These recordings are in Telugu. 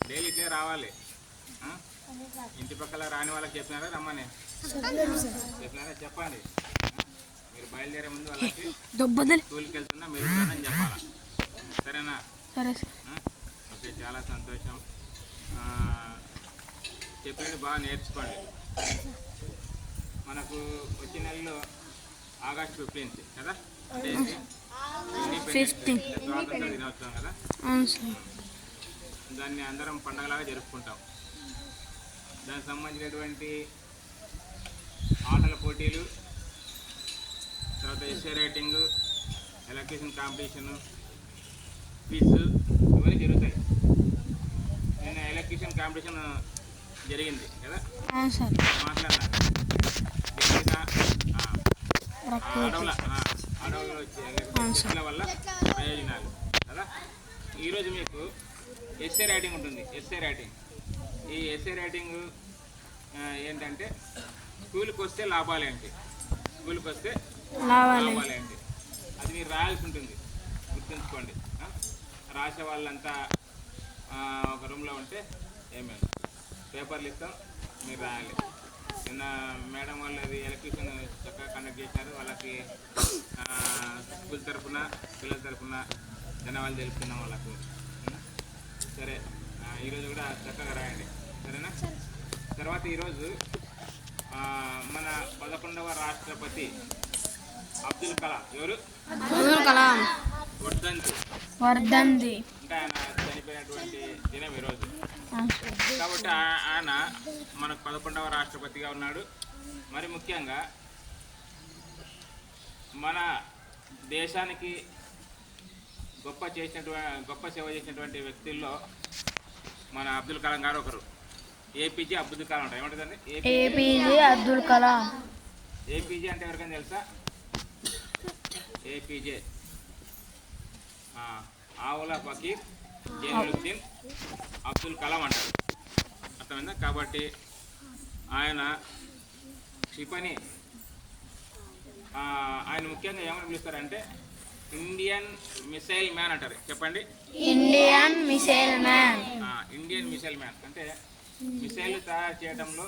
డైలీ ఇట్లే రావాలి. ఇంటి పక్కల రాని వాళ్ళకి చెప్పినారా రమ్మని? చెప్పినారా? చెప్పండి. మీరు బయలుదేరే ముందు వాళ్ళకి స్కూల్కి వెళ్తున్నా మీరు అని చెప్పాలా. సరేనా? ఓకే, చాలా సంతోషం. చెప్పేది బాగా నేర్చుకోండి. మనకు వచ్చే నెలలో ఆగస్ట్ 15 కదా, అంటే స్వాతంత్ర దినోత్సవం కదా. దాన్ని అందరం పండగలాగా జరుపుకుంటాం. దానికి సంబంధించినటువంటి ఆటల పోటీలు, తర్వాత essay writing, electrician competition, quiz ఇవన్నీ జరుగుతాయి. నిన్న ఎలక్ట్రీషియన్ కాంపిటీషన్ జరిగింది కదా, మాట్లాడినా అడవుల్లో వచ్చే వల్ల ప్రయోజనాలు కదా. ఈరోజు మీకు ఎస్సే రైటింగ్ ఉంటుంది. ఈ ఎస్సే రైటింగ్ ఏంటంటే స్కూల్కి వస్తే లాభాలు ఏంటి, అది మీరు రాయాల్సి ఉంటుంది. గుర్తుంచుకోండి. రాసే వాళ్ళంతా ఒక రూమ్లో ఉంటే ఏమేమి పేపర్లు ఇస్తాం, మీరు రాయాలి. నిన్న మేడం వాళ్ళు అది ఎలక్ట్రీషియన్ చక్కగా కండక్ట్ చేసినారు. వాళ్ళకి స్కూల్ తరఫున, పిల్లల తరఫున ధన్యవాదాలు తెలుపుతున్నాం వాళ్ళకు. సరే, ఈరోజు కూడా చక్కగా రాయండి. సరేనా? తర్వాత ఈరోజు మన 11వ రాష్ట్రపతి అబ్దుల్ కలాం. ఎవరు? వర్ధంతి. అంటే ఆయన చనిపోయినటువంటి దినం ఈరోజు. కాబట్టి ఆయన మనకు 11వ రాష్ట్రపతిగా ఉన్నాడు. మరి ముఖ్యంగా మన దేశానికి గొప్ప సేవ చేసినటువంటి వ్యక్తుల్లో మన అబ్దుల్ కలాం గారు ఒకరు. ఏపీజే అబ్దుల్ కలాం అంటారు. ఏమంటుందండి? ఏపీజే అబ్దుల్ కలాం. ఏపీజే అంటే ఎవరికైనా తెలుసా? ఏపీజే ఆవుల ఫకీర్ జైనుద్దీన్ అబ్దుల్ కలాం అంటారు. అర్థమైందా? కాబట్టి ఆయన క్షిపణి, ఆయన ముఖ్యంగా ఏమని పిలుస్తారంటే ఇండియన్ మిసైల్ మ్యాన్ అంటారు. చెప్పండి. ఇండియన్ మిసైల్ మ్యాన్ అంటే మిసైల్ తయారు చేయడంలో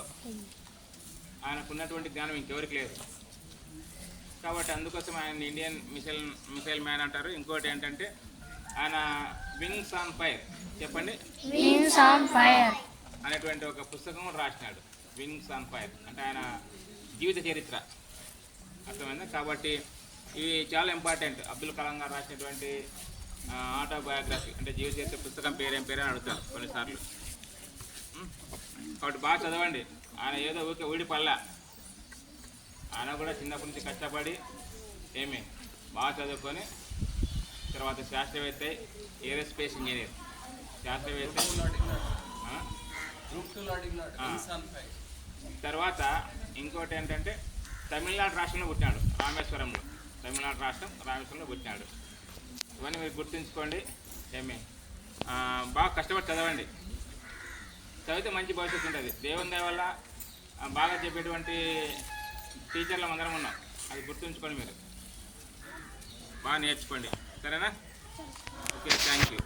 ఆయనకున్నటువంటి జ్ఞానం ఇంకెవరికి లేదు. కాబట్టి అందుకోసం ఆయన ఇండియన్ మిసైల్ మ్యాన్ అంటారు. ఇంకోటి ఏంటంటే ఆయన వింగ్స్ ఆన్ ఫైర్. చెప్పండి. వింగ్స్ ఆన్ ఫైర్ అనేటువంటి ఒక పుస్తకం రాసినాడు. వింగ్స్ ఆన్ ఫైర్ అంటే ఆయన జీవిత చరిత్ర. అర్థమైందా? కాబట్టి ఇవి చాలా ఇంపార్టెంట్. అబ్దుల్ కలాం గారు రాసినటువంటి ఆటోబయోగ్రఫీ అంటే జీవిత చరిత్ర పుస్తకం పేరేం పేరు అని అడుగుతారు కొన్నిసార్లు. కాబట్టి బాగా చదవండి. ఆయన ఏదో ఊరికే ఊడిపల్లా, ఆయన కూడా చిన్నప్పటి నుంచి కష్టపడి బాగా చదువుకొని తర్వాత శాస్త్రవేత్త, ఏరోస్పేస్ ఇంజనీర్, శాస్త్రవేత్త. తర్వాత ఇంకోటి ఏంటంటే తమిళనాడు రాష్ట్రంలో పుట్టినాడు, రామేశ్వరంలో. తమిళనాడు రాష్ట్రం రామేశ్వరంలో పుట్టినాడు. ఇవన్నీ మీరు గుర్తుంచుకోండి. బాగా కష్టపడి చదవండి. చదివితే మంచి భవిష్యత్తు ఉంటుంది. దేవుని దయ వల్ల బాగా చెప్పేటువంటి టీచర్లు అందరం ఉన్నాం. అది గుర్తుంచుకోండి. మీరు బాగా నేర్చుకోండి. సరేనా? Okay, thank you.